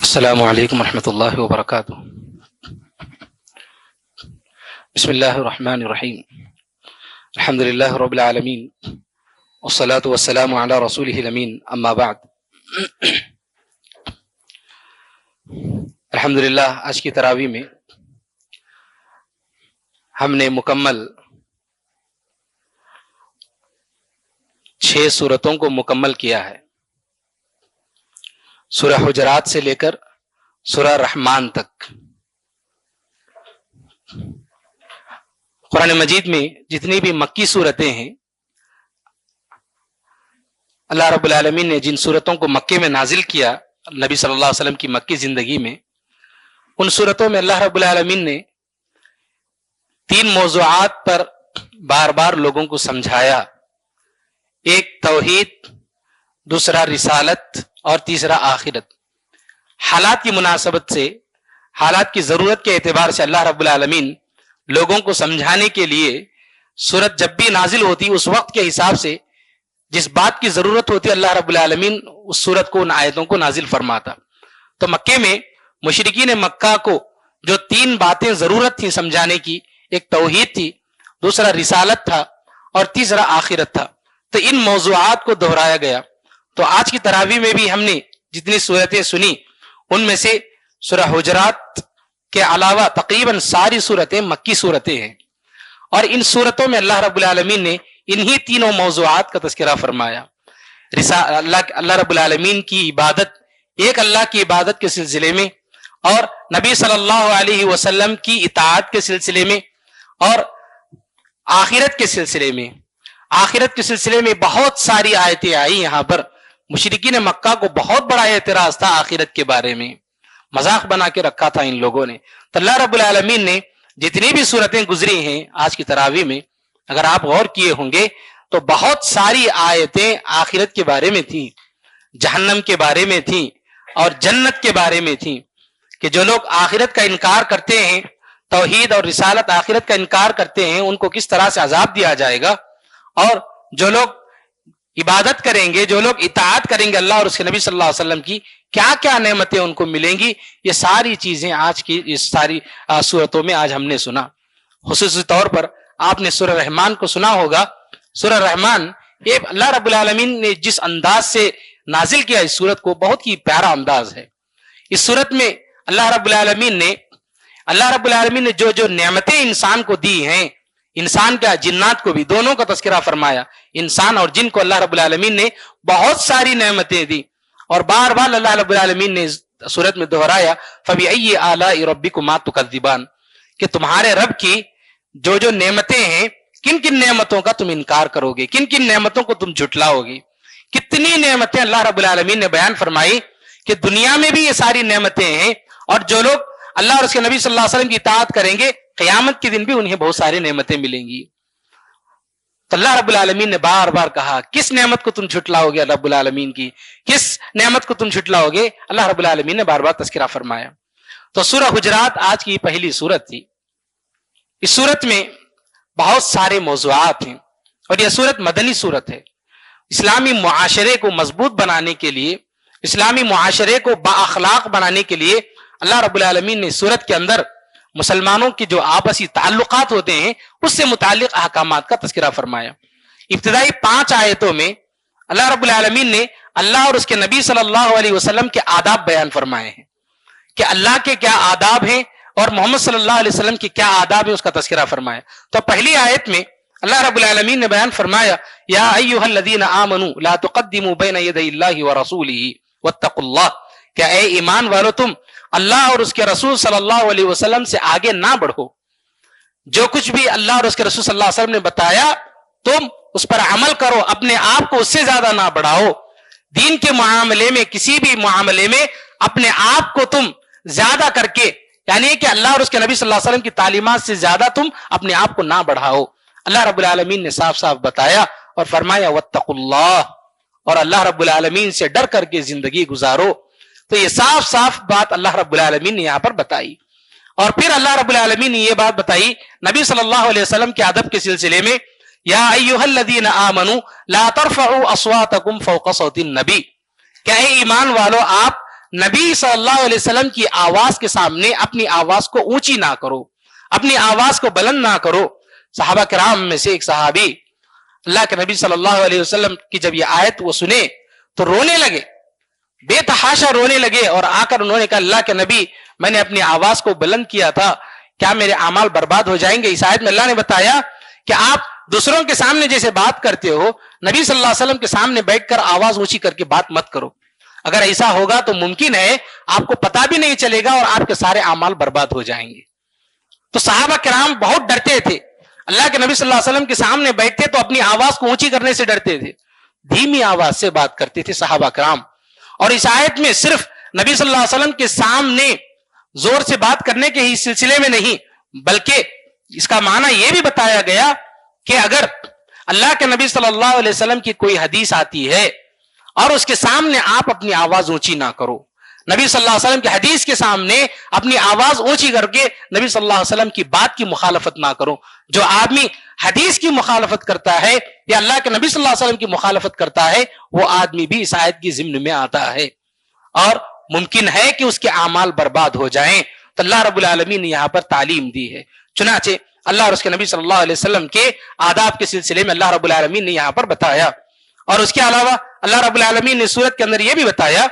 السلام علیکم ورحمۃ اللہ وبرکاتہ۔ بسم اللہ الرحمن الرحیم، الحمد للہ رب العالمین، والصلاة والسلام علی رسولہ الامین، اما بعد۔ الحمد للہ آج کی تراویح میں ہم نے مکمل 6 سورتوں کو مکمل کیا ہے، سورہ حجرات سے لے کر سورہ رحمان تک۔ قرآن مجید میں جتنی بھی مکی سورتیں ہیں، اللہ رب العالمین نے جن سورتوں کو مکے میں نازل کیا نبی صلی اللہ علیہ وسلم کی مکی زندگی میں، ان سورتوں میں اللہ رب العالمین نے 3 موضوعات پر بار بار لوگوں کو سمجھایا۔ ایک توحید، دوسرا رسالت، اور تیسرا آخرت۔ حالات کی مناسبت سے، حالات کی ضرورت کے اعتبار سے اللہ رب العالمین لوگوں کو سمجھانے کے لیے سورت جب بھی نازل ہوتی اس وقت کے حساب سے جس بات کی ضرورت ہوتی اللہ رب العالمین اس سورت کو، ان آیتوں کو نازل فرماتا۔ تو مکے میں مشرکین مکہ کو جو 3 باتیں ضرورت تھی سمجھانے کی، ایک توحید تھی، دوسرا رسالت تھا، اور تیسرا آخرت تھا، تو ان موضوعات کو دہرایا گیا۔ تو آج کی تراویح میں بھی ہم نے جتنی صورتیں سنی ان میں سے سورہ حجرات کے علاوہ تقریباً ساری صورتیں مکی صورتیں ہیں، اور ان صورتوں میں اللہ رب العالمین نے انہی تینوں موضوعات کا تذکرہ فرمایا۔ اللہ رب العالمین کی عبادت، ایک اللہ کی عبادت کے سلسلے میں، اور نبی صلی اللہ علیہ وسلم کی اطاعت کے سلسلے میں، اور آخرت کے سلسلے میں۔ آخرت کے سلسلے میں بہت ساری آیتیں آئی۔ یہاں پر مشرکین مکہ کو بہت بڑا اعتراض تھا آخرت کے بارے میں، مذاق بنا کے رکھا تھا ان لوگوں نے۔ تو اللہ رب العالمین نے جتنی بھی صورتیں گزری ہیں آج کی تراویح میں، اگر آپ غور کیے ہوں گے تو بہت ساری آیتیں آخرت کے بارے میں تھیں، جہنم کے بارے میں تھیں، اور جنت کے بارے میں تھیں، کہ جو لوگ آخرت کا انکار کرتے ہیں، توحید اور رسالت آخرت کا انکار کرتے ہیں، ان کو کس طرح سے عذاب دیا جائے گا، اور جو لوگ عبادت کریں گے، جو لوگ اطاعت کریں گے اللہ اور اس کے نبی صلی اللہ علیہ وسلم کی، کیا کیا نعمتیں ان کو ملیں گی۔ یہ ساری چیزیں آج کی اس ساری صورتوں میں آج ہم نے سنا۔ خصوصی طور پر آپ نے سورہ رحمان کو سنا ہوگا۔ سورہ رحمان، یہ اللہ رب العالمین نے جس انداز سے نازل کیا اس سورت کو، بہت ہی پیارا انداز ہے۔ اس سورت میں اللہ رب العالمین نے جو نعمتیں انسان کو دی ہیں، انسان کا جنات کو بھی، دونوں کا تذکرہ فرمایا۔ انسان اور جن کو اللہ رب العالمین نے بہت ساری نعمتیں دی، اور بار بار اللہ رب العالمین نے سورت میں دہرایا فَبِأَيِّ آلَاءِ رَبِّكُمَا تُكَذِّبَانِ، کہ تمہارے رب کی جو نعمتیں ہیں، کن کن نعمتوں کا تم انکار کرو گے، کن کن نعمتوں کو تم جھٹلاؤ گے۔ کتنی نعمتیں اللہ رب العالمین نے بیان فرمائی کہ دنیا میں بھی یہ ساری نعمتیں ہیں، اور جو لوگ اللہ اور اس کے نبی صلی اللہ علیہ وسلم کی اطاعت کریں گے قیامت کے دن بھی انہیں بہت ساری نعمتیں ملیں گی۔ تو اللہ رب العالمین نے بار بار کہا کس نعمت کو تم جھٹلاؤ گے، رب العالمین کی کس نعمت کو تم جھٹلاؤ گے، اللہ رب العالمین نے بار بار تذکرہ فرمایا۔ تو سورہ حجرات آج کی پہلی سورت تھی۔ اس سورت میں بہت سارے موضوعات ہیں، اور یہ سورت مدنی سورت ہے۔ اسلامی معاشرے کو مضبوط بنانے کے لیے، اسلامی معاشرے کو بااخلاق بنانے کے لیے اللہ رب العالمین نے سورت کے اندر مسلمانوں کے جو آپسی تعلقات ہوتے ہیں اس سے متعلق احکامات کا تذکرہ فرمایا۔ ابتدائی 5 آیتوں میں اللہ رب العالمین نے اللہ اور اس کے نبی صلی اللہ علیہ وسلم کے آداب بیان فرمائے ہیں، کہ اللہ کے کیا آداب ہیں اور محمد صلی اللہ علیہ وسلم کے کیا آداب ہیں، اس کا تذکرہ فرمایا۔ تو پہلی آیت میں اللہ رب العالمین نے بیان فرمایا یا ایھا الذین آمنوا لا تقدموا بین یدی اللہ ورسولہ واتقوا اللہ، کہ اے ایمان والو تم اللہ اور اس کے رسول صلی اللہ علیہ وسلم سے آگے نہ بڑھو، جو کچھ بھی اللہ اور اس کے رسول صلی اللہ علیہ وسلم نے بتایا تم اس پر عمل کرو، اپنے آپ کو اس سے زیادہ نہ بڑھاؤ۔ دین کے معاملے میں، کسی بھی معاملے میں اپنے آپ کو تم زیادہ کر کے، یعنی کہ اللہ اور اس کے نبی صلی اللہ علیہ وسلم کی تعلیمات سے زیادہ تم اپنے آپ کو نہ بڑھاؤ۔ اللہ رب العالمین نے صاف صاف بتایا اور فرمایا واتقوا اللہ، اور اللہ رب العالمین سے ڈر کر کے زندگی گزارو۔ تو یہ صاف صاف بات اللہ رب العالمین نے یہاں پر بتائی، اور پھر اللہ رب العالمین نے یہ بات بتائی نبی صلی اللہ علیہ وسلم کے ادب کے سلسلے میں، یا ایھا الذین آمنوا لا ترفعوا اصواتکم فوق صوت النبی، کہ اے ایمان والو آپ نبی صلی اللہ علیہ وسلم کی آواز کے سامنے اپنی آواز کو اونچی نہ کرو، اپنی آواز کو بلند نہ کرو۔ صحابہ کرام میں سے ایک صحابی اللہ کے نبی صلی اللہ علیہ وسلم کی جب یہ آیت وہ سنے تو رونے لگے، بے تحاشا رونے لگے، اور آ کر انہوں نے کہا اللہ کے نبی میں نے اپنی آواز کو بلند کیا تھا، کیا میرے اعمال برباد ہو جائیں گے؟ اس آیت میں اللہ نے بتایا کہ آپ دوسروں کے سامنے جیسے بات کرتے ہو، نبی صلی اللہ علیہ وسلم کے سامنے بیٹھ کر آواز اونچی کر کے بات مت کرو۔ اگر ایسا ہوگا تو ممکن ہے آپ کو پتا بھی نہیں چلے گا اور آپ کے سارے اعمال برباد ہو جائیں گے۔ تو صحابہ کرام بہت ڈرتے تھے، اللہ کے نبی صلی اللہ علیہ وسلم کے سامنے بیٹھتے تو اپنی آواز کو اونچی کرنے سے ڈرتے تھے، دھیمی آواز سے بات کرتے تھے صحابہ کرام۔ اور اس آیت میں صرف نبی صلی اللہ علیہ وسلم کے سامنے زور سے بات کرنے کے ہی سلسلے میں نہیں، بلکہ اس کا معنی یہ بھی بتایا گیا کہ اگر اللہ کے نبی صلی اللہ علیہ وسلم کی کوئی حدیث آتی ہے اور اس کے سامنے آپ اپنی آواز اونچی نہ کرو، نبی صلی اللہ علیہ وسلم کی حدیث کے سامنے اپنی آواز اونچی کر کے نبی صلی اللہ علیہ وسلم کی بات کی مخالفت نہ کرو۔ جو آدمی حدیث کی مخالفت کرتا ہے یا اللہ کے نبی صلی اللہ علیہ وسلم کی مخالفت کرتا ہے، وہ آدمی بھی اس آیت کی ضمن میں آتا ہے اور ممکن ہے کہ اس کے اعمال برباد ہو جائیں۔ تو اللہ رب العالمین نے یہاں پر تعلیم دی ہے۔ چنانچہ اللہ اور اس کے نبی صلی اللہ علیہ وسلم کے آداب کے سلسلے میں اللہ رب العالمین نے یہاں پر بتایا، اور اس کے علاوہ اللہ رب العالمین نے سورت کے اندر یہ بھی بتایا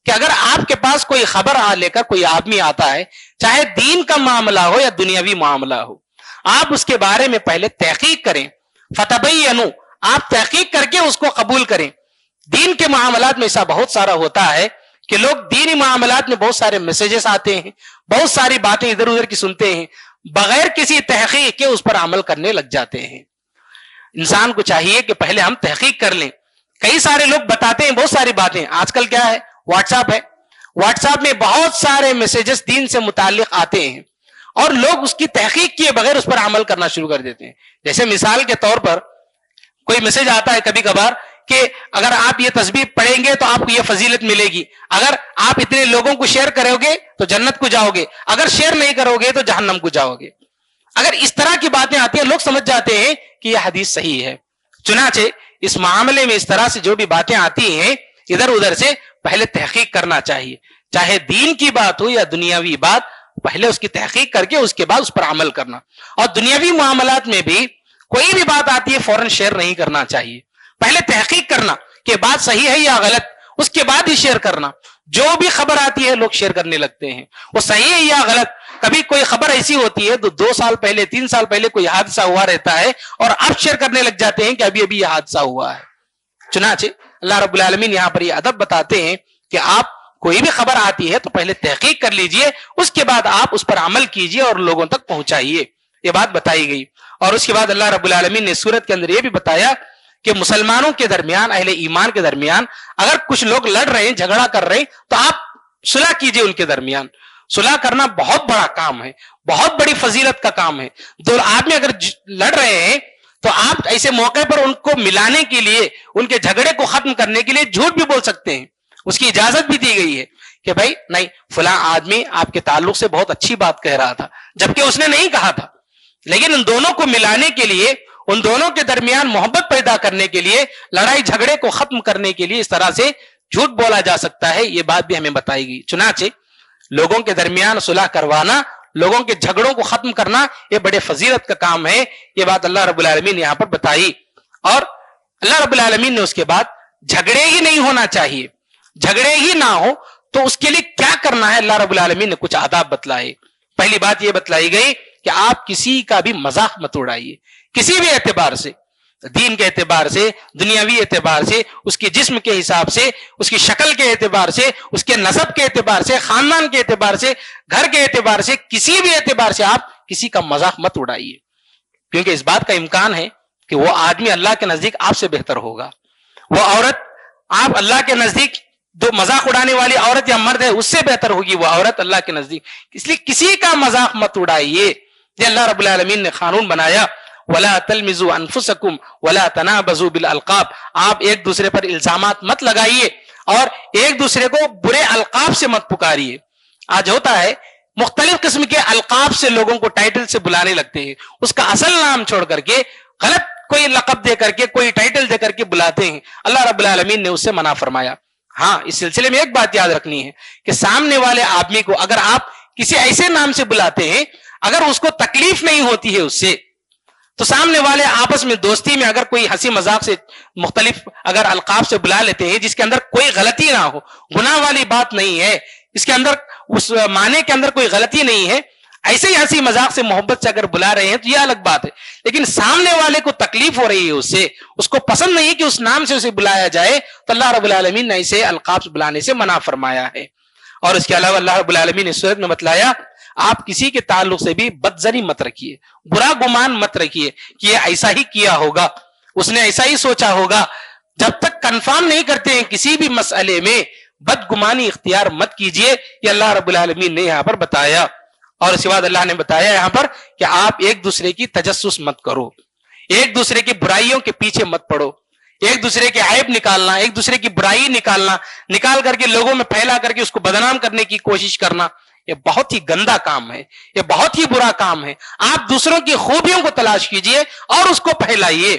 کہ اگر آپ کے پاس کوئی خبر لے کر کوئی آدمی آتا ہے، چاہے دین کا معاملہ ہو یا دنیاوی معاملہ ہو، آپ اس کے بارے میں پہلے تحقیق کریں، فتبینوا، آپ تحقیق کر کے اس کو قبول کریں۔ دین کے معاملات میں ایسا بہت سارا ہوتا ہے کہ لوگ دینی معاملات میں بہت سارے میسیجز آتے ہیں، بہت ساری باتیں ادھر ادھر کی سنتے ہیں، بغیر کسی تحقیق کے اس پر عمل کرنے لگ جاتے ہیں۔ انسان کو چاہیے کہ پہلے ہم تحقیق کر لیں۔ کئی سارے لوگ بتاتے ہیں بہت ساری باتیں، آج کل کیا ہے، واٹس ایپ ہے، واٹس ایپ میں بہت سارے میسیجز دین سے متعلق آتے ہیں اور لوگ اس کی تحقیق کیے بغیر اس پر عمل کرنا شروع کر دیتے ہیں۔ جیسے مثال کے طور پر کوئی میسج آتا ہے کبھی کبھار کہ اگر آپ یہ تسبیح پڑھیں گے تو آپ کو یہ فضیلت ملے گی، اگر آپ اتنے لوگوں کو شیئر کرو گے تو جنت کو جاؤ گے، اگر شیئر نہیں کرو گے تو جہنم کو جاؤ گے۔ اگر اس طرح کی باتیں آتی ہیں، لوگ سمجھ جاتے ہیں کہ یہ حدیث صحیح ہے۔ چنانچہ اس معاملے میں اس طرح سے جو بھی باتیں آتی ہیں ادھر ادھر سے، پہلے تحقیق کرنا چاہیے، چاہے دین کی بات ہو یا دنیاوی بات، پہلے اس کی تحقیق کر کے اس کے بعد اس پر عمل کرنا۔ اور دنیاوی معاملات میں بھی کوئی بھی بات آتی ہے فوراً شیئر نہیں کرنا چاہیے، پہلے تحقیق کرنا کہ بات صحیح ہے یا غلط، اس کے بعد ہی شیئر کرنا۔ جو بھی خبر آتی ہے لوگ شیئر کرنے لگتے ہیں، وہ صحیح ہے یا غلط۔ کبھی کوئی خبر ایسی ہوتی ہے تو 2 سال پہلے 3 سال پہلے کوئی حادثہ ہوا رہتا ہے اور اب شیئر کرنے لگ جاتے ہیں کہ ابھی ابھی یہ حادثہ ہوا ہے۔ چنانچہ اللہ رب العالمین یہاں پر یہ ادب بتاتے ہیں کہ آپ کوئی بھی خبر آتی ہے تو پہلے تحقیق کر لیجئے، اس کے بعد آپ اس پر عمل کیجئے اور لوگوں تک پہنچائیے۔ یہ بات بتائی گئی۔ اور اس کے بعد اللہ رب العالمین نے سورت کے اندر یہ بھی بتایا کہ مسلمانوں کے درمیان، اہل ایمان کے درمیان اگر کچھ لوگ لڑ رہے ہیں، جھگڑا کر رہے ہیں، تو آپ صلح کیجئے ان کے درمیان۔ صلح کرنا بہت بڑا کام ہے، بہت بڑی فضیلت کا کام ہے۔ دو آدمی اگر لڑ رہے ہیں تو آپ ایسے موقع پر ان کو ملانے کے لیے، ان کے جھگڑے کو ختم کرنے کے لیے جھوٹ بھی بول سکتے ہیں، اس کی اجازت بھی دی گئی ہے کہ بھائی نہیں، فلاں آدمی آپ کے تعلق سے بہت اچھی بات کہہ رہا تھا جبکہ اس نے نہیں کہا تھا، لیکن ان دونوں کو ملانے کے لیے، ان دونوں کے درمیان محبت پیدا کرنے کے لیے، لڑائی جھگڑے کو ختم کرنے کے لیے اس طرح سے جھوٹ بولا جا سکتا ہے۔ یہ بات بھی ہمیں بتائی گئی۔ چنانچہ لوگوں کے درمیان صلح کروانا، لوگوں کے جھگڑوں کو ختم کرنا، یہ بڑے فضیلت کا کام ہے۔ یہ بات اللہ رب العالمین نے یہاں پر بتائی۔ اور اللہ رب العالمین نے اس کے بعد جھگڑے ہی نہیں ہونا چاہیے، جھگڑے ہی نہ ہو تو اس کے لیے کیا کرنا ہے، اللہ رب العالمین نے کچھ آداب بتلائے۔ پہلی بات یہ بتلائی گئی کہ آپ کسی کا بھی مذاق مت اڑائیے، کسی بھی اعتبار سے، دین کے اعتبار سے، دنیاوی اعتبار سے، اس کے جسم کے حساب سے، اس کی شکل کے اعتبار سے، اس کے نسب کے اعتبار سے، خاندان کے اعتبار سے، گھر کے اعتبار سے، کسی بھی اعتبار سے آپ کسی کا مذاق مت اڑائیے، کیونکہ اس بات کا امکان ہے کہ وہ آدمی اللہ کے نزدیک آپ سے بہتر ہوگا، وہ عورت آپ اللہ کے نزدیک جو مذاق اڑانے والی عورت یا مرد ہے اس سے بہتر ہوگی وہ عورت اللہ کے نزدیک۔ اس لیے کسی کا مذاق مت اڑائیے۔ یہ اللہ رب العالمین نے قانون بنایا، وَلَا تَلْمِزُوا أَنفُسَكُمْ وَلَا تَنَابَزُوا بِالْأَلْقَابِ، آپ ایک دوسرے پر الزامات مت لگائیے اور ایک دوسرے کو برے القاب سے مت پکاریے۔ آج ہوتا ہے مختلف قسم کے القاب سے لوگوں کو ٹائٹل سے بلانے لگتے ہیں، اس کا اصل نام چھوڑ کر کے غلط کوئی لقب دے کر کے، کوئی ٹائٹل دے کر کے بلاتے ہیں۔ اللہ رب العالمین نے اس سے منع فرمایا۔ ہاں اس سلسلے میں ایک بات یاد رکھنی ہے کہ سامنے والے آدمی کو اگر آپ کسی ایسے نام سے بلاتے ہیں اگر اس کو تکلیف نہیں ہوتی ہے اس سے، تو سامنے والے آپس میں دوستی میں اگر کوئی ہنسی مذاق سے مختلف اگر القاب سے بلا لیتے ہیں جس کے اندر کوئی غلطی نہ ہو، گناہ والی بات نہیں ہے، اس کے اندر اس معنی کے اندر کوئی غلطی نہیں ہے، ایسے ہی ہنسی مذاق سے محبت سے اگر بلا رہے ہیں تو یہ الگ بات ہے، لیکن سامنے والے کو تکلیف ہو رہی ہے اس سے، اس کو پسند نہیں کہ اس نام سے اسے بلایا جائے، تو اللہ رب العالمین نے اسے القاب سے بلانے سے منع فرمایا ہے۔ اور اس کے علاوہ اللہ رب العالمین نے سورت میں بتلایا آپ کسی کے تعلق سے بھی بدظنی مت رکھیے، برا گمان مت رکھیے کہ یہ ایسا ہی کیا ہوگا، اس نے ایسا ہی سوچا ہوگا، جب تک کنفرم نہیں کرتے ہیں کسی بھی مسئلے میں بدگمانی اختیار مت کیجیے، یہ اللہ رب العالمین نے یہاں پر بتایا۔ اور اس کے بعد اللہ نے بتایا یہاں پر کہ آپ ایک دوسرے کی تجسس مت کرو، ایک دوسرے کی برائیوں کے پیچھے مت پڑو، ایک دوسرے کے عیب نکالنا، ایک دوسرے کی برائی نکال کر کے لوگوں میں پھیلا کر کے اس کو بدنام کرنے کی کوشش کرنا، یہ بہت ہی گندا کام ہے، یہ بہت ہی برا کام ہے۔ آپ دوسروں کی خوبیوں کو تلاش کیجئے اور اس کو پھیلائیے،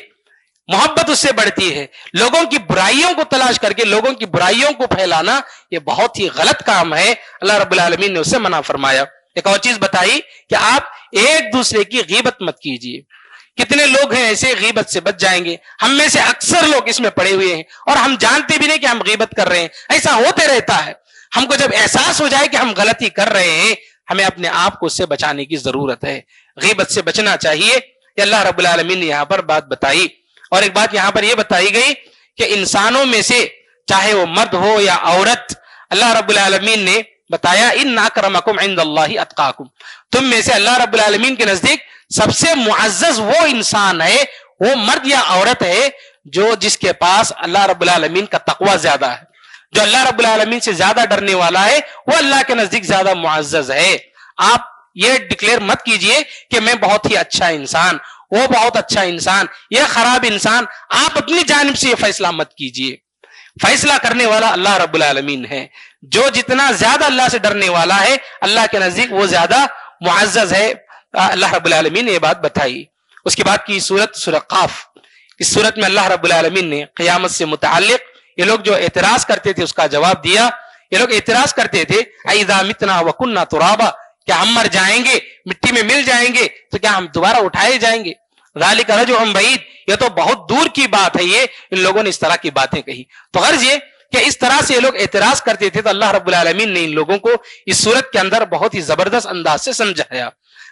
محبت اس سے بڑھتی ہے۔ لوگوں کی برائیوں کو تلاش کر کے لوگوں کی برائیوں کو پھیلانا یہ بہت ہی غلط کام ہے، اللہ رب العالمین نے اس سے منع فرمایا۔ ایک اور چیز بتائی کہ آپ ایک دوسرے کی غیبت مت کیجیے۔ کتنے لوگ ہیں ایسے غیبت سے بچ جائیں گے، ہم میں سے اکثر لوگ اس میں پڑے ہوئے ہیں اور ہم جانتے بھی نہیں کہ ہم غیبت کر رہے ہیں، ایسا ہوتے رہتا ہے۔ ہم کو جب احساس ہو جائے کہ ہم غلطی کر رہے ہیں، ہمیں اپنے آپ کو اس سے بچانے کی ضرورت ہے، غیبت سے بچنا چاہیے۔ یہ اللہ رب العالمین نے یہاں پر بات بتائی۔ اور ایک بات یہاں پر یہ بتائی گئی کہ انسانوں میں سے چاہے وہ مرد ہو یا عورت، اللہ رب العالمین نے بتایا ان اکرمکم عند اللہ اتقاکم، تم میں سے اللہ رب العالمین کے نزدیک سب سے معزز وہ انسان ہے، وہ مرد یا عورت ہے جو جس کے پاس اللہ رب العالمین کا تقوی زیادہ ہے، جو اللہ رب العالمین سے زیادہ ڈرنے والا ہے، وہ اللہ کے نزدیک زیادہ معزز ہے۔ آپ یہ ڈکلیئر مت کیجئے کہ میں بہت ہی اچھا انسان، وہ بہت اچھا انسان، یہ خراب انسان، آپ اپنی جانب سے یہ فیصلہ مت کیجئے۔ فیصلہ کرنے والا اللہ رب العالمین ہے، جو جتنا زیادہ اللہ سے ڈرنے والا ہے اللہ کے نزدیک وہ زیادہ معزز ہے۔ اللہ رب العالمین نے یہ بات بتائی۔ اس کے بعد کی سورت سورہ قاف، اس سورت میں اللہ رب العالمین نے قیامت سے متعلق یہ لوگ جو اعتراض کرتے تھے اس کا جواب دیا۔ یہ لوگ اعتراض کرتے تھے اذا متنا وکنا ترابا، کیا ہم مر جائیں گے، مٹی میں مل جائیں گے تو کیا ہم دوبارہ اٹھائے جائیں گے؟ ذالک رجع بعید، یہ تو بہت دور کی بات ہے، یہ ان لوگوں نے اس طرح کی باتیں کہی۔ تو غرض یہ کہ اس طرح سے یہ لوگ اعتراض کرتے تھے، تو اللہ رب العالمین نے ان لوگوں کو اس صورت کے اندر بہت ہی زبردست انداز سے سمجھایا،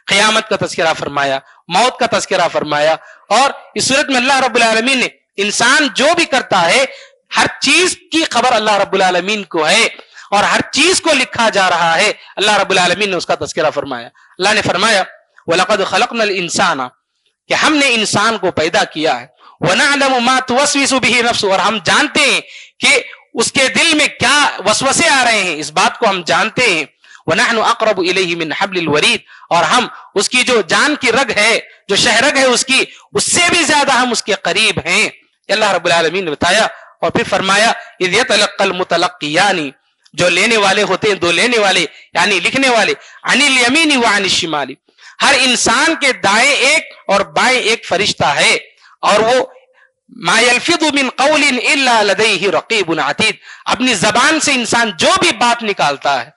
قیامت کا تذکرہ فرمایا، موت کا تذکرہ فرمایا۔ اور اس صورت میں اللہ رب العالمین نے انسان جو بھی کرتا ہے ہر چیز کی خبر اللہ رب العالمین کو ہے، اور ہر چیز کو لکھا جا رہا ہے، اللہ رب العالمین نے اس کا تذکرہ فرمایا۔ اللہ نے فرمایا وَلَقَدْ خَلَقْنَا الْإِنسَانَ، کہ ہم نے انسان کو پیدا کیا ہے، وَنَعْلَمُ مَا تُوَسْوِسُ بِهِ نَفْسُهُ، اور ہم جانتے ہیں کہ اس کے دل میں کیا وسوسے آ رہے ہیں، اس بات کو ہم جانتے ہیں۔ وَنَحْنُ أَقْرَبُ إِلَيْهِ مِنْ حَبْلِ الْوَرِيدِ، اور ہم اس کی جو جان کی رگ ہے، جو شہرگ ہے اس کی، اس سے بھی زیادہ ہم اس کے قریب ہیں۔ اللہ رب العالمین نے بتایا اور پھر فرمایا اِذْ يَتَلَقَّى الْمُتَلَقِّيَانِ، جو لینے والے ہوتے ہیں، دو لینے والے یعنی لکھنے والے، عن الیمین وعن الشمال، ہر انسان کے دائیں ایک اور بائیں ایک فرشتہ ہے، اور وہ ما یلفظ من قول الا لدیہ رقیب عتید، اپنی زبان سے انسان جو بھی بات نکالتا ہے،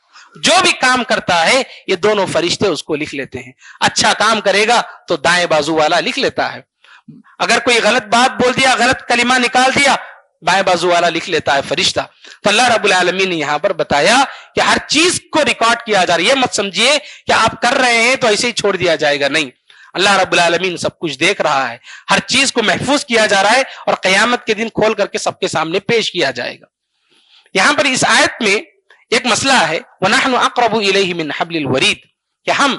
جو بھی کام کرتا ہے، یہ دونوں فرشتے اس کو لکھ لیتے ہیں۔ اچھا کام کرے گا تو دائیں بازو والا لکھ لیتا ہے، اگر کوئی غلط بات بول دیا، غلط کلمہ نکال دیا، بائیں بازو والا لکھ لیتا ہے فرشتہ۔ تو اللہ رب العالمین نے یہاں پر بتایا کہ ہر چیز کو ریکارڈ کیا جا رہا ہے، یہ مت سمجھیے کہ آپ کر رہے ہیں تو ایسے ہی چھوڑ دیا جائے گا، نہیں، اللہ رب العالمین سب کچھ دیکھ رہا ہے، ہر چیز کو محفوظ کیا جا رہا ہے، اور قیامت کے دن کھول کر کے سب کے سامنے پیش کیا جائے گا۔ یہاں پر اس آیت میں ایک مسئلہ ہے وَنَحْنُ أَقْرَبُ إِلَيْهِ مِنْ حَبْلِ الْوَرِيدِ، کہ ہم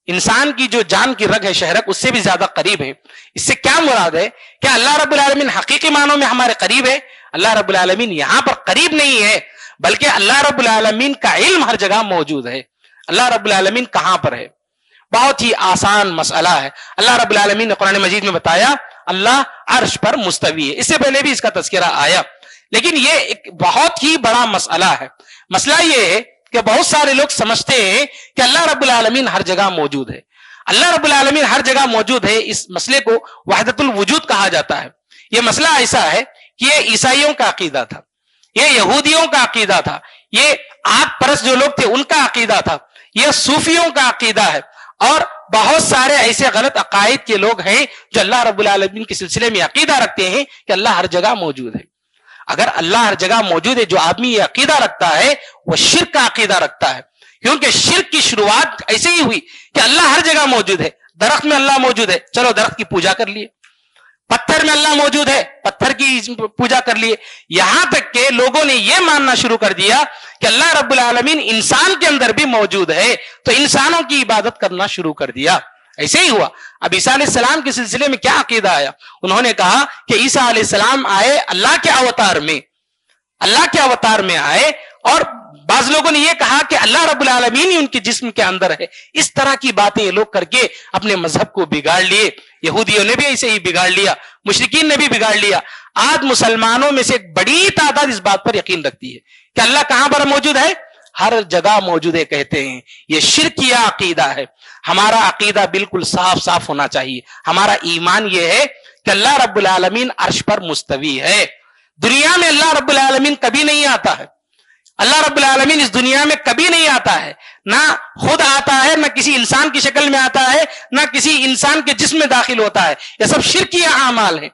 انسان کی جو جان کی رگ ہے شہرک، اس سے بھی زیادہ قریب ہیں۔ اس سے کیا مراد ہے؟ کیا اللہ رب العالمین حقیقی معنوں میں ہمارے قریب ہے؟ اللہ رب العالمین یہاں پر قریب نہیں ہے، بلکہ اللہ رب العالمین کا علم ہر جگہ موجود ہے۔ اللہ رب العالمین کہاں پر ہے؟ بہت ہی آسان مسئلہ ہے۔ اللہ رب العالمین نے قرآن مجید میں بتایا اللہ عرش پر مستوی ہے، اس سے پہلے بھی اس کا تذکرہ آیا، لیکن یہ ایک بہت ہی بڑا مسئلہ ہے۔ مسئلہ یہ ہے کہ بہت سارے لوگ سمجھتے ہیں کہ اللہ رب العالمین ہر جگہ موجود ہے۔ اللہ رب العالمین ہر جگہ موجود ہے، اس مسئلے کو وحدت الوجود کہا جاتا ہے۔ یہ مسئلہ ایسا ہے کہ یہ عیسائیوں کا عقیدہ تھا۔ یہ یہودیوں کا عقیدہ تھا، یہ آگ پرست جو لوگ تھے ان کا عقیدہ تھا، یہ صوفیوں کا عقیدہ ہے، اور بہت سارے ایسے غلط عقائد کے لوگ ہیں جو اللہ رب العالمین کے سلسلے میں عقیدہ رکھتے ہیں کہ اللہ ہر جگہ موجود ہے۔ اگر اللہ ہر جگہ موجود ہے، جو آدمی یہ عقیدہ رکھتا ہے وہ شرک کا عقیدہ رکھتا ہے، کیونکہ شرک کی شروعات ایسے ہی ہوئی کہ اللہ ہر جگہ موجود ہے، درخت میں اللہ موجود ہے، چلو درخت کی پوجا کر لیے، پتھر میں اللہ موجود ہے، پتھر کی پوجا کر لیے، یہاں تک کہ لوگوں نے یہ ماننا شروع کر دیا کہ اللہ رب العالمین انسان کے اندر بھی موجود ہے، تو انسانوں کی عبادت کرنا شروع کر دیا۔ ایسے ہی ہوا۔ اب عیسیٰ علیہ السلام کے سلسلے میں کیا عقیدہ آیا؟ انہوں نے کہا کہ عیسیٰ علیہ السلام آئے اللہ کے اوتار میں، اللہ کے اوتار میں آئے، اور بعض لوگوں نے یہ کہا کہ اللہ رب العالمین ہی ان کے جسم کے اندر ہے۔ اس طرح کی باتیں یہ لوگ کر کے اپنے مذہب کو بگاڑ لیے۔ یہودیوں نے بھی ایسے ہی بگاڑ لیا، مشرکین نے بھی بگاڑ لیا۔ آج مسلمانوں میں سے ایک بڑی تعداد اس بات پر یقین رکھتی ہے کہ اللہ کہاں پر موجود ہے؟ ہر جگہ موجود ہے کہتے ہیں۔ یہ شرکیہ عقیدہ ہے۔ ہمارا عقیدہ بالکل صاف صاف ہونا چاہیے۔ ہمارا ایمان یہ ہے کہ اللہ رب العالمین عرش پر مستوی ہے۔ دنیا میں اللہ رب العالمین کبھی نہیں آتا ہے، اللہ رب العالمین اس دنیا میں کبھی نہیں آتا ہے، نہ خود آتا ہے، نہ کسی انسان کی شکل میں آتا ہے، نہ کسی انسان کے جسم میں داخل ہوتا ہے۔ یہ سب شرکیہ اعمال ہیں۔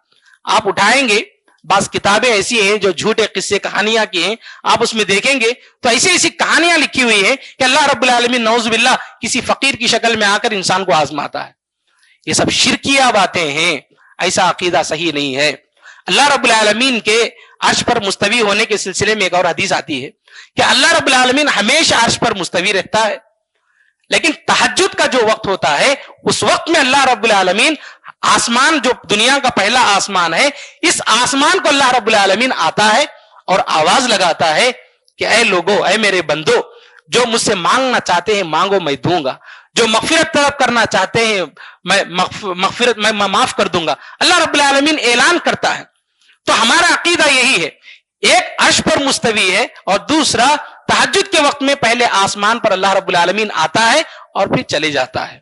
آپ اٹھائیں گے بعض کتابیں ایسی ہیں جو جھوٹے قصے کہانیاں کی ہیں، آپ اس میں دیکھیں گے تو ایسی ایسی کہانیاں لکھی ہوئی ہیں کہ اللہ رب العالمین نعوذ باللہ کسی فقیر کی شکل میں آ کر انسان کو آزماتا ہے۔ یہ سب شرکیہ باتیں ہیں، ایسا عقیدہ صحیح نہیں ہے۔ اللہ رب العالمین کے عرش پر مستوی ہونے کے سلسلے میں ایک اور حدیث آتی ہے کہ اللہ رب العالمین ہمیشہ عرش پر مستوی رہتا ہے، لیکن تہجد کا جو وقت ہوتا ہے اس وقت میں اللہ رب العالمین آسمان، جو دنیا کا پہلا آسمان ہے، اس آسمان کو اللہ رب العالمین آتا ہے اور آواز لگاتا ہے کہ اے لوگو، اے میرے بندو، جو مجھ سے مانگنا چاہتے ہیں مانگو میں دوں گا، جو مغفرت طلب کرنا چاہتے ہیں میں معاف کر دوں گا۔ اللہ رب العالمین اعلان کرتا ہے۔ تو ہمارا عقیدہ یہی ہے، ایک عرش پر مستوی ہے، اور دوسرا تہجد کے وقت میں پہلے آسمان پر اللہ رب العالمین آتا ہے اور پھر چلے جاتا ہے۔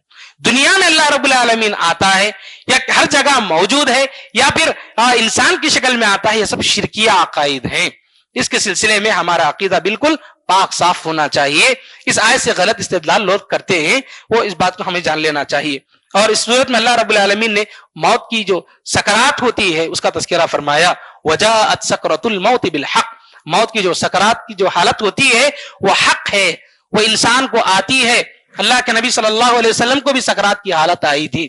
دنیا میں اللہ رب العالمین آتا ہے یا ہر جگہ موجود ہے یا پھر انسان کی شکل میں آتا ہے، یہ سب شرکیہ عقائد ہیں۔ اس کے سلسلے میں ہمارا عقیدہ بالکل پاک صاف ہونا چاہیے۔ اس آیت سے غلط استدلال لوگ کرتے ہیں، وہ اس بات کو ہمیں جان لینا چاہیے۔ اور اس صورت میں اللہ رب العالمین نے موت کی جو سکرات ہوتی ہے اس کا تذکرہ فرمایا، وجاءت سکرۃ الموت بالحق۔ موت کی جو سکرات کی جو حالت ہوتی ہے وہ حق ہے، وہ انسان کو آتی ہے۔ اللہ کے نبی صلی اللہ علیہ وسلم کو بھی سکرات کی حالت آئی تھی۔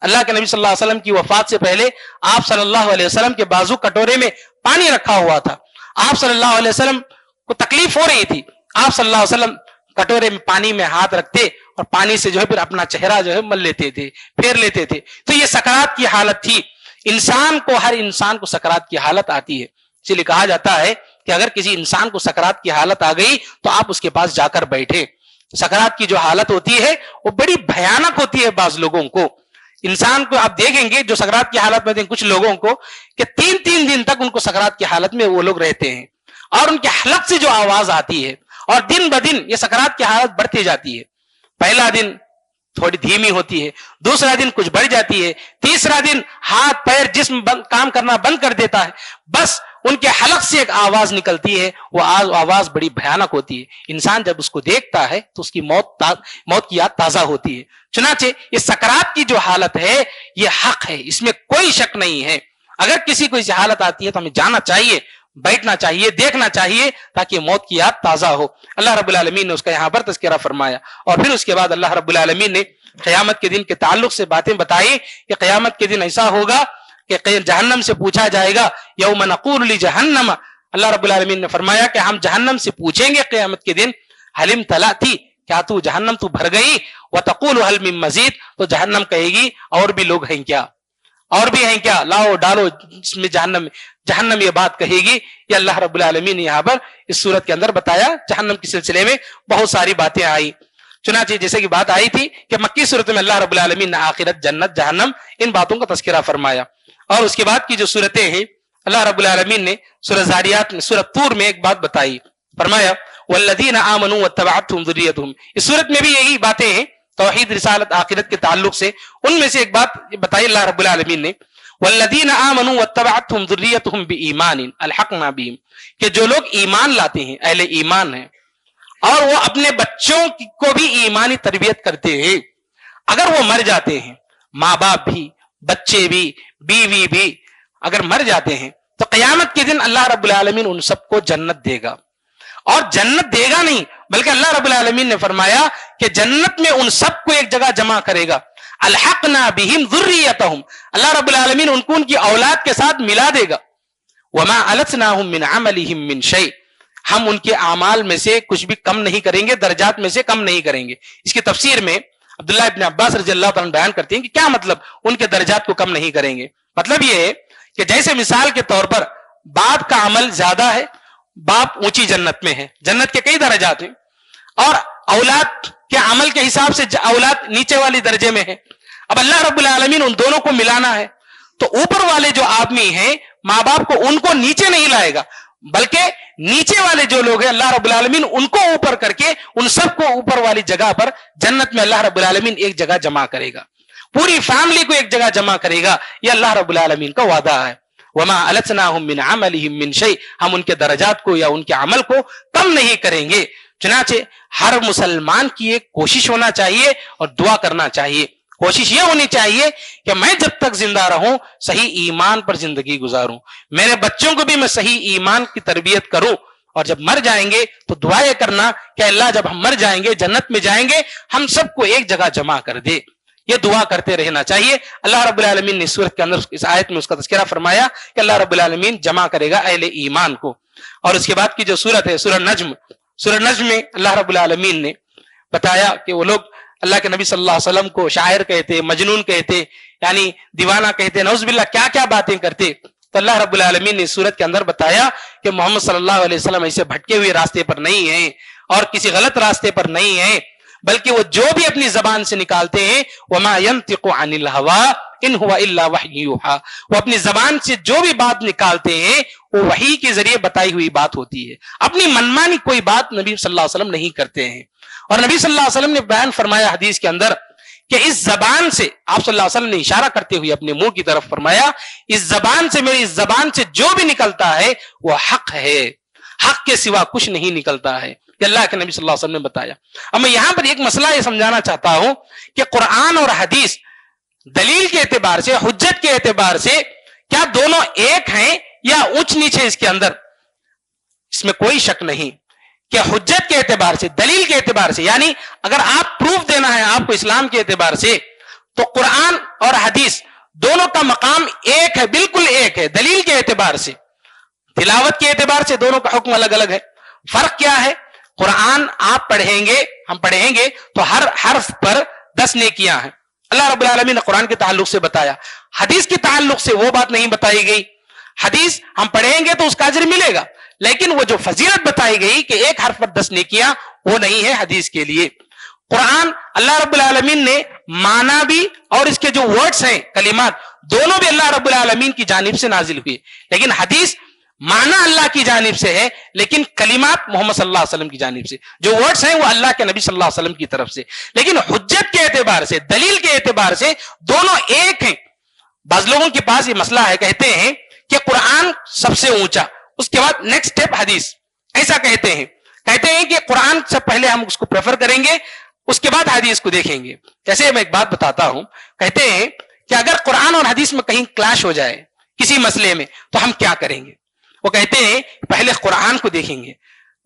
اللہ کے نبی صلی اللہ علیہ وسلم کی وفات سے پہلے آپ صلی اللہ علیہ وسلم کے بازو کٹورے میں پانی رکھا ہوا تھا۔ آپ صلی اللہ علیہ وسلم کو تکلیف ہو رہی تھی، آپ صلی اللہ علیہ وسلم کٹورے میں پانی میں ہاتھ رکھتے اور پانی سے جو ہے پھر اپنا چہرہ جو ہے مل لیتے تھے، پھیر لیتے تھے۔ تو یہ سکرات کی حالت تھی۔ انسان کو، ہر انسان کو سکرات کی حالت آتی ہے، اس لیے کہا جاتا ہے کہ اگر کسی انسان کو سکرات کی حالت آ گئی تو آپ اس کے پاس جا کر بیٹھے۔ سکرات کی جو حالت ہوتی ہے وہ بڑی بھیانک ہوتی ہے۔ بعض لوگوں کو، انسان کو آپ دیکھیں گے جو سکرات کی حالت میں کچھ لوگوں کو کہ 3 دن تک ان کو سکرات کی حالت میں وہ لوگ رہتے ہیں، اور ان کے حلق سے جو آواز آتی ہے، اور دن بدن یہ سکرات کی حالت بڑھتی جاتی ہے۔ پہلا دن تھوڑی دھیمی ہوتی ہے، دوسرا دن کچھ بڑھ جاتی ہے، تیسرا دن ہاتھ پیر جسم کام کرنا بند کر دیتا ہے، بس ان کے حلق سے ایک آواز نکلتی ہے، وہ آواز بڑی بھیانک ہوتی ہے۔ انسان جب اس کو دیکھتا ہے تو اس کی موت کی یاد تازہ ہوتی ہے۔ چنانچہ یہ سکرات کی جو حالت ہے یہ حق ہے، اس میں کوئی شک نہیں ہے۔ اگر کسی کو اس حالت آتی ہے تو ہمیں جانا چاہیے، بیٹھنا چاہیے، دیکھنا چاہیے، تاکہ موت کی یاد تازہ ہو۔ اللہ رب العالمین نے اس کا یہاں پر تذکرہ فرمایا، اور پھر اس کے بعد اللہ رب العالمین نے قیامت کے دن کے تعلق سے باتیں بتائی کہ قیامت کے دن ایسا ہوگا کہ جہنم سے پوچھا جائے گا، یوم نقول لجہنم، اللہ رب العالمین نے فرمایا کہ ہم جہنم سے پوچھیں گے قیامت کے دن، حل امتلأتی، کیا تو جہنم تو بھر گئی؟ وتقول حل من مزید، تو جہنم کہے گی اور بھی لوگ ہیں کیا، اور بھی ہیں کیا، لاؤ ڈالو اس میں جہنم یہ بات کہے گی۔ یہ اللہ رب العالمین نے یہاں پر اس صورت کے اندر بتایا۔ جہنم کے سلسلے میں بہت ساری باتیں آئی، چنانچہ جیسے کہ بات آئی تھی کہ مکی صورت میں اللہ رب العالمین نے آخرت، جنت، جہنم، ان باتوں کا تذکرہ فرمایا۔ اور اس کے بعد کی جو صورتیں ہیں اللہ رب العالمین نے سورہ زاریات میں، سورہ طور میں ایک بات بتائی، فرمایا والذین آمنوا واتبعتهم ذریتهم۔ اس صورت میں بھی یہی باتیں ہیں توحید، رسالت، آخرت کے تعلق سے۔ ان میں سے ایک بات بتائی اللہ رب العالمین نے، والذین آمنوا واتبعتهم ذریتهم بإیمان الحقنا بهم، کہ جو لوگ ایمان لاتے ہیں، اہل ایمان ہیں، اور وہ اپنے بچوں کو بھی ایمانی تربیت کرتے ہیں، اگر وہ مر جاتے ہیں، ماں باپ بھی، بچے بھی، بیوی بھی اگر مر جاتے ہیں، تو قیامت کے دن اللہ رب العالمین ان سب کو جنت دے گا، اور جنت دے گا نہیں بلکہ اللہ رب العالمین نے فرمایا کہ جنت میں ان سب کو ایک جگہ جمع کرے گا، الحقنا بہم ذریتہم، اللہ رب العالمین ان کو ان کی اولاد کے ساتھ ملا دے گا، وما التناہم من عملہم من شیء، ہم ان کے اعمال میں سے کچھ بھی کم نہیں کریں گے، درجات میں سے کم نہیں کریں گے۔ اس کی تفسیر میں عبداللہ ابن عباس رضی اللہ تعالیٰ بیان کرتے ہیں کہ کیا مطلب ان کے درجات کو کم نہیں کریں گے؟ مطلب یہ ہے کہ جیسے مثال کے طور پر باپ کا عمل زیادہ ہے، باپ اونچی جنت میں ہے، جنت کے کئی درجات ہیں، اور اولاد کے عمل کے حساب سے اولاد نیچے والی درجے میں ہے۔ اب اللہ رب العالمین ان دونوں کو ملانا ہے، تو اوپر والے جو آدمی ہیں ماں باپ کو، ان کو نیچے نہیں لائے گا، بلکہ نیچے والے جو لوگ ہیں اللہ رب العالمین ان کو اوپر کر کے ان سب کو اوپر والی جگہ پر جنت میں اللہ رب العالمین ایک جگہ جمع کرے گا، پوری فیملی کو ایک جگہ جمع کرے گا، یہ اللہ رب العالمین کا وعدہ ہے۔ وما التناہم من عملہم من شیء، ہم ان کے درجات کو یا ان کے عمل کو کم نہیں کریں گے۔ چنانچہ ہر مسلمان کی ایک کوشش ہونا چاہیے اور دعا کرنا چاہیے، کوشش یہ ہونی چاہیے کہ میں جب تک زندہ رہوں صحیح ایمان پر زندگی گزاروں، میرے بچوں کو بھی میں صحیح ایمان کی تربیت کروں، اور جب مر جائیں گے تو دعا یہ کرنا کہ اللہ جب ہم مر جائیں گے جنت میں جائیں گے ہم سب کو ایک جگہ جمع کر دے، یہ دعا کرتے رہنا چاہیے۔ اللہ رب العالمین نے سورت کے اندر اس آیت میں اس کا تذکرہ فرمایا کہ اللہ رب العالمین جمع کرے گا اہل ایمان کو۔ اور اس کے بعد کی جو سورت ہے سورہ نجم، سورہ نجم میں اللہ رب العالمین نے بتایا کہ وہ لوگ اللہ کے نبی صلی اللہ علیہ وسلم کو شاعر کہتے، مجنون کہتے، یعنی دیوانہ کہتے، نعوذ باللہ کیا کیا باتیں کرتے، تو اللہ رب العالمین نے سورت کے اندر بتایا کہ محمد صلی اللہ علیہ وسلم ایسے بھٹکے ہوئے راستے پر نہیں ہیں اور کسی غلط راستے پر نہیں ہیں، بلکہ وہ جو بھی اپنی زبان سے نکالتے ہیں وما ينطق عن الهوى ان هو الا وحی یوحى، وہ اپنی زبان سے جو بھی بات نکالتے ہیں وہ وحی کے ذریعے بتائی ہوئی بات ہوتی ہے، اپنی منمانی کوئی بات نبی صلی اللہ علیہ وسلم نہیں کرتے ہیں۔ اور نبی صلی اللہ علیہ وسلم نے بیان فرمایا حدیث کے اندر کہ اس زبان سے، آپ صلی اللہ علیہ وسلم نے اشارہ کرتے ہوئے اپنے منہ کی طرف فرمایا، اس زبان سے، میری اس زبان سے جو بھی نکلتا ہے وہ حق ہے، حق کے سوا کچھ نہیں نکلتا ہے، کہ اللہ کے نبی صلی اللہ علیہ وسلم نے بتایا۔ اب میں یہاں پر ایک مسئلہ یہ سمجھانا چاہتا ہوں کہ قرآن اور حدیث دلیل کے اعتبار سے، حجت کے اعتبار سے کیا دونوں ایک ہیں یا اونچ نیچ ہے؟ اس کے اندر اس میں کوئی شک نہیں کہ حجت کے اعتبار سے، دلیل کے اعتبار سے، یعنی اگر آپ پروف دینا ہے آپ کو اسلام کے اعتبار سے، تو قرآن اور حدیث دونوں کا مقام ایک ہے، بالکل ایک ہے دلیل کے اعتبار سے۔ تلاوت کے اعتبار سے دونوں کا حکم الگ الگ ہے۔ فرق کیا ہے؟ قرآن آپ پڑھیں گے، ہم پڑھیں گے تو ہر حرف پر 10 نیکیاں ہیں، اللہ رب العالمین نے قرآن کے تعلق سے بتایا۔ حدیث کے تعلق سے وہ بات نہیں بتائی گئی، حدیث ہم پڑھیں گے تو اس کا اجر ملے گا، لیکن وہ جو فضیلت بتائی گئی کہ ایک حرف پر 10 نیکیاں، وہ نہیں ہے حدیث کے لیے۔ قرآن اللہ رب العالمین نے معنی بھی اور اس کے جو ورڈز ہیں، کلمات، دونوں بھی اللہ رب العالمین کی جانب سے نازل ہوئے، لیکن حدیث معنی اللہ کی جانب سے ہے لیکن کلمات محمد صلی اللہ علیہ وسلم کی جانب سے، جو ورڈز ہیں وہ اللہ کے نبی صلی اللہ علیہ وسلم کی طرف سے، لیکن حجت کے اعتبار سے، دلیل کے اعتبار سے دونوں ایک ہیں۔ بعض لوگوں کے پاس یہ مسئلہ ہے، کہتے ہیں کہ قرآن سب سے اونچا، اس کے بعد نیکسٹ اسٹیپ حدیث، ایسا کہتے ہیں کہ قرآن سے پہلے ہم اس کو پریفر کریں گے، اس کے بعد حدیث کو دیکھیں گے۔ جیسے میں ایک بات بتاتا ہوں، کہتے ہیں کہ اگر قرآن اور حدیث میں کہیں کلیش ہو جائے کسی مسئلے میں تو ہم کیا کریں گے؟ وہ کہتے ہیں پہلے قرآن کو دیکھیں گے،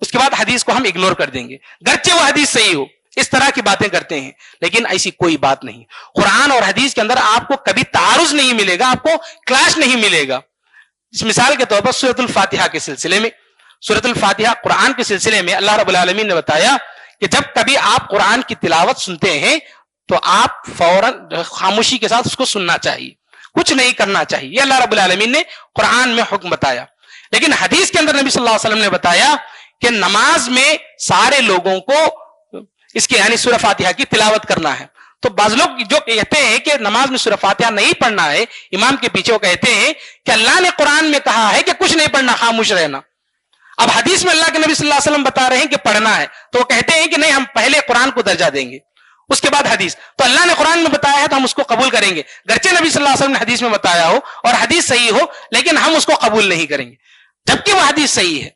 اس کے بعد حدیث کو ہم اگنور کر دیں گے، گرچہ وہ حدیث صحیح ہو، اس طرح کی باتیں کرتے ہیں، لیکن ایسی کوئی بات نہیں۔ قرآن اور حدیث کے اندر آپ کو کبھی تعارض نہیں ملے گا، آپ کو کلیش نہیں ملے گا۔ اس مثال کے طور پر سورۃ الفاتحہ کے سلسلے میں، سورۃ الفاتحہ قرآن کے سلسلے میں اللہ رب العالمین نے بتایا کہ جب کبھی آپ قرآن کی تلاوت سنتے ہیں تو آپ فوراً خاموشی کے ساتھ اس کو سننا چاہیے، کچھ نہیں کرنا چاہیے، یہ اللہ رب العالمین نے قرآن میں حکم بتایا۔ لیکن حدیث کے اندر نبی صلی اللہ علیہ وسلم نے بتایا کہ نماز میں سارے لوگوں کو اس کے یعنی سورہ فاتحہ کی تلاوت کرنا ہے۔ تو بعض لوگ جو کہتے ہیں کہ نماز میں سورہ فاتحہ نہیں پڑھنا ہے امام کے پیچھے، وہ کہتے ہیں کہ اللہ نے قرآن میں کہا ہے کہ کچھ نہیں پڑھنا، خاموش رہنا۔ اب حدیث میں اللہ کے نبی صلی اللہ علیہ وسلم بتا رہے ہیں کہ پڑھنا ہے، تو وہ کہتے ہیں کہ نہیں، ہم پہلے قرآن کو درجہ دیں گے۔ اس کے بعد حدیث. تو اللہ نے قرآن میں بتایا ہے تو ہم اس کو قبول کریں گے, گرچہ نبی صلی اللہ علیہ وسلم نے حدیث میں بتایا ہو اور حدیث صحیح ہو, لیکن ہم اس کو قبول نہیں کریں گے جبکہ وہ حدیث صحیح ہے.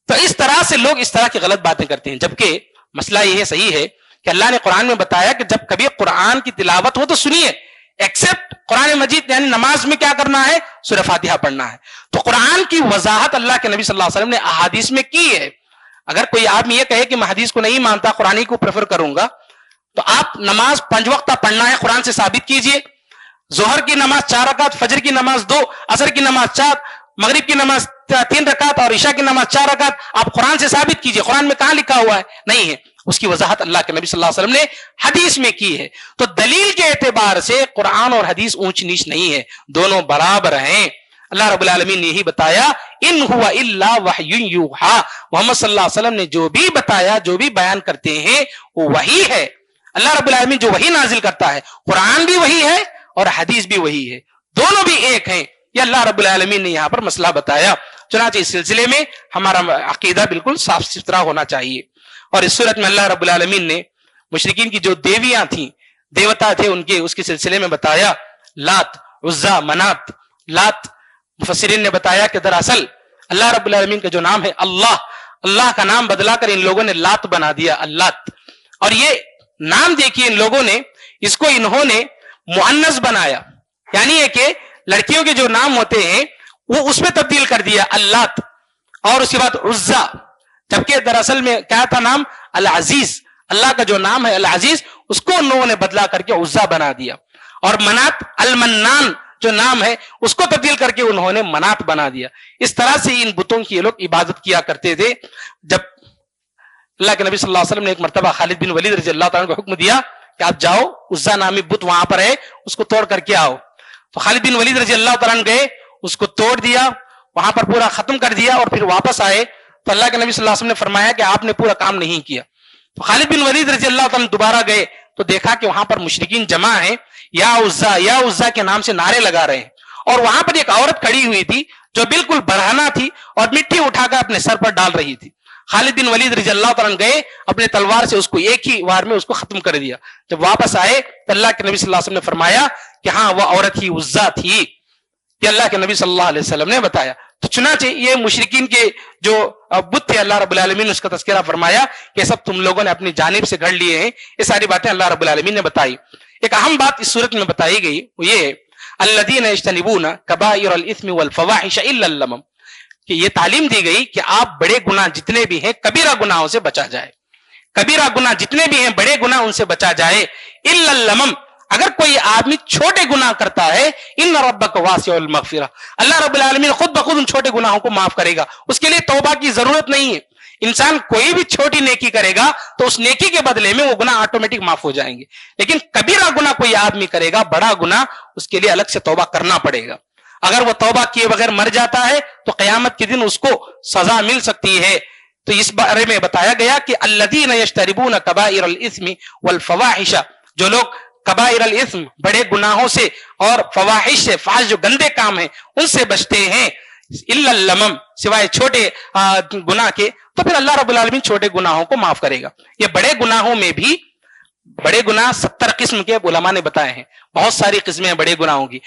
تو اس طرح سے لوگ اس طرح کی غلط باتیں کرتے ہیں, جبکہ مسئلہ یہ ہے, صحیح ہے کہ اللہ نے قرآن میں بتایا کہ جب کبھی قرآن کی تلاوت ہو تو سنیے, ایکسپٹ قرآن مجید, یعنی نماز میں کیا کرنا ہے, سورہ فاتحہ پڑھنا ہے. تو قرآن کی وضاحت اللہ کے نبی صلی اللہ علیہ وسلم نے احادیث میں کی ہے. اگر کوئی آدمی یہ کہے کہ میں حدیث کو نہیں مانتا, قرآن کو پریفر کروں گا, تو آپ نماز 5 وقت پڑھنا ہے قرآن سے ثابت کیجئے. ظہر کی نماز 4 رکعت, فجر کی نماز 2, عصر کی نماز 4, مغرب کی نماز 3 رکعت اور عشاء کی نماز 4 رکعت. آپ قرآن سے ثابت کیجئے. قرآن میں کہاں لکھا ہوا ہے؟ نہیں ہے. اس کی وضاحت اللہ کے نبی صلی اللہ علیہ وسلم نے حدیث میں کی ہے. تو دلیل کے اعتبار سے قرآن اور حدیث اونچ نیچ نہیں ہے, دونوں برابر ہیں. اللہ رب العالمین نے یہی بتایا, ان ہوا الا وحی یوحا, محمد صلی اللہ علیہ وسلم نے جو بھی بتایا, جو بھی بیان کرتے ہیں وہ وحی ہے. اللہ رب العالمین جو وحی نازل کرتا ہے, قرآن بھی وحی ہے اور حدیث بھی وحی ہے, دونوں بھی ایک ہیں. یہ اللہ رب العالمین نے یہاں پر مسئلہ بتایا. چنانچہ اس سلسلے میں ہمارا عقیدہ بالکل صاف ستھرا ہونا چاہیے. اور اس صورت میں اللہ رب العالمین نے مشرکین کی جو دیویاں تھیں, دیوتا تھے ان کے, اس کے سلسلے میں بتایا لات, عزا, منات. لات مفسرین نے بتایا کہ دراصل اللہ رب العالمین کا جو نام ہے اللہ, اللہ کا نام بدلا کر ان لوگوں نے لات بنا دیا, اللات. اور یہ نام دیکھیے ان لوگوں نے, اس کو انہوں نے مؤنث بنایا, یعنی یہ کہ لڑکیوں کے جو نام ہوتے ہیں وہ اس میں تبدیل کر دیا اللات. اور اس کے بعد عزا, جبکہ دراصل میں کیا تھا نام, العزیز. اللہ کا جو نام ہے العزیز, اس کو ان لوگوں نے بدلا کر کے عزا بنا دیا. اور منات, المنان جو نام ہے اس کو تبدیل کر کے انہوں نے منات بنا دیا. اس طرح سے ان بتوں کی یہ لوگ عبادت کیا کرتے تھے. جب اللہ کے نبی صلی اللہ علیہ وسلم نے ایک مرتبہ خالد بن ولید رضی اللہ تعالیٰ کو حکم دیا کہ آپ جاؤ, عزا نامی بت وہاں پر ہے, اس کو توڑ کر کے آؤ. تو خالد بن ولید رضی اللہ تعالیٰ گئے, اس کو توڑ دیا, وہاں پر پورا ختم کر دیا, اور پھر واپس آئے. تو اللہ کے نبی صلی اللہ علیہ وسلم نے فرمایا کہ آپ نے پورا کام نہیں کیا. تو خالد بن ولید رضی اللہ تعالیٰ دوبارہ گئے تو دیکھا کہ وہاں پر مشرکین جمع ہیں, یا عزا کے نام سے نعرے لگا رہے ہیں. اور وہاں پر ایک عورت کھڑی ہوئی تھی جو بالکل برہنہ تھی اور مٹی اٹھا کر اپنے سر پر ڈال رہی تھی. خالد بن ولید رضی اللہ تعالیٰ گئے, اپنے تلوار سے اس کو ایک ہی وار میں اس کو ختم کر دیا. جب واپس آئے تو اللہ کے نبی صلی اللہ علیہ وسلم نے فرمایا کہ ہاں وہ عورت ہی عزا تھی. یہ اللہ کے نبی صلی اللہ علیہ وسلم نے بتایا. تو چنانچہ یہ مشرکین کے جو بت تھے, اللہ رب العالمین نے اس کا تذکرہ فرمایا کہ سب تم لوگوں نے اپنی جانب سے گھڑ لیے ہیں. یہ ساری باتیں اللہ رب العالمین نے بتائی. ایک اہم بات اس صورت میں بتائی گئی وہ یہ ہے, الذین یجتنبون کبائر الاثم والفواحش الا اللمم, کہ یہ تعلیم دی گئی کہ آپ بڑے گناہ جتنے بھی ہیں, کبیرہ گناہوں سے بچا جائے. کبیرہ گناہ جتنے بھی ہیں, بڑے گناہ ان سے بچا جائے. الا اللمم, اگر کوئی آدمی چھوٹے گناہ کرتا ہے, ان ربک واسع المغفرہ, اللہ رب العالمین خود بخود ان چھوٹے گناہوں کو معاف کرے گا. اس کے لیے توبہ کی ضرورت نہیں ہے. انسان کوئی بھی چھوٹی نیکی کرے گا تو اس نیکی کے بدلے میں وہ گناہ آٹومیٹک معاف ہو جائیں گے. لیکن کبیرہ گناہ کوئی آدمی کرے گا, بڑا گناہ, اس کے لیے الگ سے توبہ کرنا پڑے گا. اگر وہ توبہ کیے بغیر مر جاتا ہے تو قیامت کے دن اس کو سزا مل سکتی ہے. تو اس بارے میں بتایا گیا کہ الذین یجتنبون کبائر الاثم والفواحش, جو لوگ کبائر الاثم بڑے گناہوں سے اور فواحش سے, فحش جو گندے کام ہیں ان سے بچتے ہیں, الا اللمم, سوائے چھوٹے گناہ کے, تو پھر اللہ رب العالمین چھوٹے گناہوں کو معاف کرے گا. یہ بڑے گناہوں میں بھی, بڑے گناہ 70 قسم کے علماء نے بتائے ہیں, بہت ساری قسمیں ہیں بڑے گناہوں کی.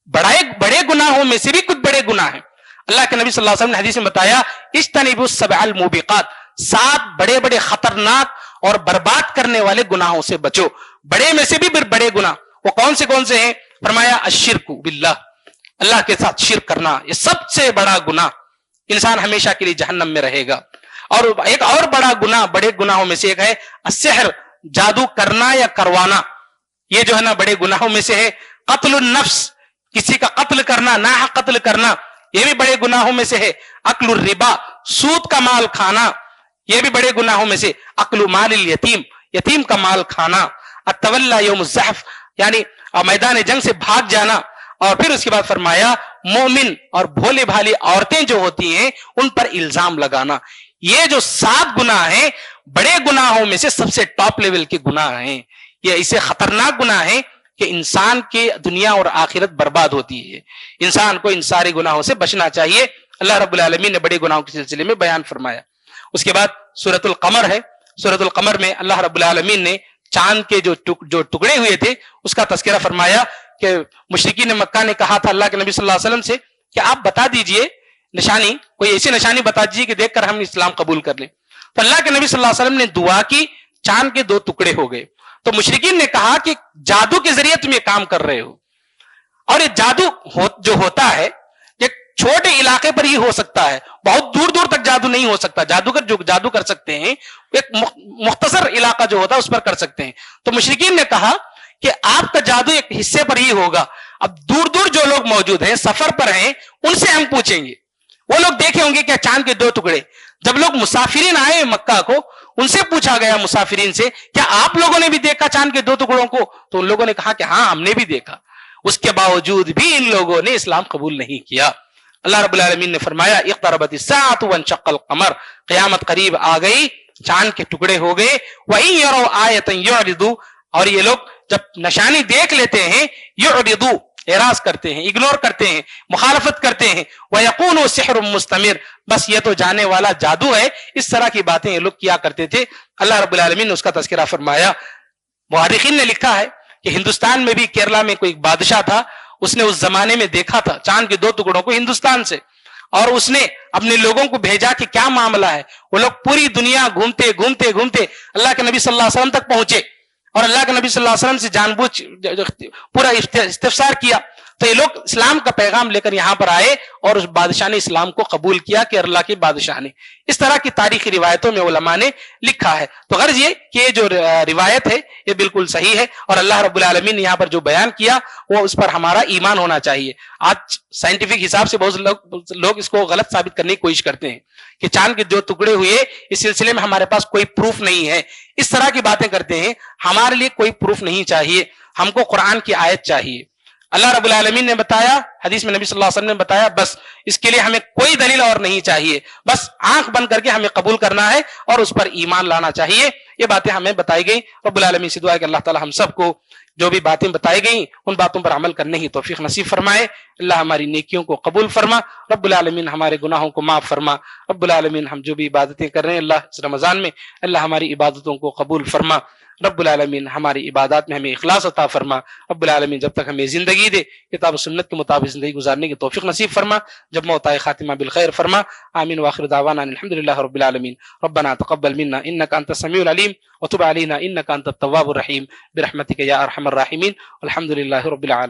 بڑے گناہوں میں سے بھی کچھ بڑے گناہ ہیں. اللہ کے نبی صلی اللہ علیہ وسلم نے حدیث میں بتایا, اجتنبوا السبع الموبقات, 7 بڑے بڑے خطرناک اور برباد کرنے والے گناہوں سے بچو. بڑے میں سے بھی بڑے گناہ وہ کون سے ہیں؟ فرمایا الشرک باللہ, اللہ کے ساتھ شرک کرنا, یہ سب سے بڑا گناہ, انسان ہمیشہ کے لیے جہنم میں رہے گا. اور ایک اور بڑا گناہ, بڑے گناہوں میں سے ایک ہے السحر, جادو کرنا یا کروانا. یہ جو ہے نا بڑے گناہوں میں سے ہے. قتل النفس, کسی کا قتل کرنا, ناحق قتل کرنا, یہ بھی بڑے گناہوں میں سے ہے. اکل الربا, سود کا مال کھانا, یہ بھی بڑے گناہوں میں سے. اکل مال الیتیم, یتیم کا مال کھانا. التولی یوم الزحف, یعنی میدان جنگ سے بھاگ جانا. اور پھر اس کے بعد فرمایا مومن اور بھولے بھالی عورتیں جو ہوتی ہیں ان پر الزام لگانا. یہ جو 7 گناہ ہیں بڑے گناہوں میں سے سب سے ٹاپ لیول کے گناہ ہیں. یہ ایسے خطرناک گناہ ہیں کہ انسان کے دنیا اور آخرت برباد ہوتی ہے. انسان کو ان سارے گناہوں سے بچنا چاہیے. اللہ رب العالمین نے بڑے گناہوں کے سلسلے میں بیان فرمایا. اس کے بعد سورۃ القمر ہے. سورۃ القمر میں اللہ رب العالمین نے چاند کے جو ٹکڑے ہوئے تھے اس کا تذکرہ فرمایا کہ مشرکین مکہ نے کہا تھا اللہ کے نبی صلی اللہ علیہ وسلم سے کہ آپ بتا دیجئے نشانی، کوئی ایسی نشانی بتا دیجیے کہ دیکھ کر ہم اسلام قبول کر لیں. تو اللہ کے نبی صلی اللہ علیہ وسلم نے دعا کی، چاند کے 2 ٹکڑے ہو گئے. تو مشرکین نے کہا کہ جادو کے ذریعے تم یہ کام کر رہے ہو، اور یہ جادو جو ہوتا ہے یہ چھوٹے علاقے پر ہی ہو سکتا ہے، بہت دور دور تک جادو نہیں ہو سکتا. جادوگر جو جادو کر سکتے ہیں ایک مختصر علاقہ جو ہوتا ہے اس پر کر سکتے ہیں. تو مشرکین نے کہا کہ آپ کا جادو ایک حصے پر ہی ہوگا، اب دور دور جو لوگ موجود ہیں، سفر پر ہیں، ان سے ہم پوچھیں گے. وہ لوگ دیکھیں ہوں گے کہ چاند کے 2 ٹکڑے. جب لوگ مسافرین آئے مکہ کو، ان سے پوچھا گیا مسافرین سے کیا آپ لوگوں نے بھی دیکھا چاند کے 2 ٹکڑوں کو؟ تو ان لوگوں نے کہا کہ ہاں ہم نے بھی دیکھا. اس کے باوجود بھی ان لوگوں نے اسلام قبول نہیں کیا. اللہ رب العالمین نے فرمایا اقتربت الساعۃ وانشق القمر، قیامت قریب آ گئی، چاند کے ٹکڑے ہو گئے. وَإِن يَرَوْا آیَةً يُعْرِضُوا، اور یہ لوگ جب نشانی دیکھ لیتے ہیں، يُعْرِضُوا اعراض کرتے ہیں، اگنور کرتے ہیں، مخالفت کرتے ہیں. وَيَقُولُوا سِحْرٌ مُسْتَمِرٌ، بس یہ تو جانے والا جادو ہے. اس طرح کی باتیں یہ لوگ کیا کرتے تھے. اللہ رب العالمین نے اس کا تذکرہ فرمایا. مورخین نے لکھا ہے کہ ہندوستان میں بھی کیرلا میں کوئی بادشاہ تھا، اس نے اس زمانے میں دیکھا تھا چاند کے 2 ٹکڑوں کو ہندوستان سے، اور اس نے اپنے لوگوں کو بھیجا کہ کیا معاملہ ہے. وہ لوگ پوری دنیا گھومتے گھومتے گھومتے اللہ کے نبی صلی اللہ علیہ وسلم تک پہنچے، اور اللہ کے نبی صلی اللہ علیہ وسلم سے جان بوجھ پورا استفسار کیا. تو یہ لوگ اسلام کا پیغام لے کر یہاں پر آئے، اور اس بادشاہ نے اسلام کو قبول کیا کہ اللہ کے بادشاہ نے. اس طرح کی تاریخی روایتوں میں علماء نے لکھا ہے. تو غرض یہ کہ یہ جو روایت ہے یہ بالکل صحیح ہے، اور اللہ رب العالمین نے یہاں پر جو بیان کیا وہ اس پر ہمارا ایمان ہونا چاہیے. آج سائنٹیفک حساب سے بہت لوگ اس کو غلط ثابت کرنے کی کوشش کرتے ہیں کہ چاند کے 2 ٹکڑے ہوئے، اس سلسلے میں ہمارے پاس کوئی پروف نہیں ہے، اس طرح کی باتیں کرتے ہیں. ہمارے لیے کوئی پروف نہیں چاہیے، ہم کو قرآن کی آیت چاہیے. اللہ رب العالمین نے بتایا، حدیث میں نبی صلی اللہ علیہ وسلم نے بتایا، بس اس کے لیے ہمیں کوئی دلیل اور نہیں چاہیے، بس آنکھ بند کر کے ہمیں قبول کرنا ہے اور اس پر ایمان لانا چاہیے. یہ باتیں ہمیں بتائی گئیں. رب العالمین سے دعا ہے کہ اللہ تعالی ہم سب کو جو بھی باتیں بتائی گئیں ان باتوں پر عمل کرنے کی توفیق نصیب فرمائے. اللہ ہماری نیکیوں کو قبول فرما. رب العالمین ہمارے گناہوں کو معاف فرما. رب العالمین ہم جو بھی عبادتیں کر رہے ہیں اللہ اس رمضان میں، اللہ ہماری عبادتوں کو قبول فرما. رب العالمین ہماری عبادات میں ہمیں اخلاص عطا فرما. رب العالمین جب تک ہمیں زندگی دے کتاب و سنت کے مطابق زندگی گزارنے کی توفیق نصیب فرما. جب موت آئے خاتمہ بالخیر فرما. آمین وآخر دعوانا الحمدللہ رب العالمین. ربنا تقبل منا انك انت السميع العليم وتب علينا انك انت التواب الرحيم برحمتك يا ارحم الراحمين. الحمد لله رب العالمين.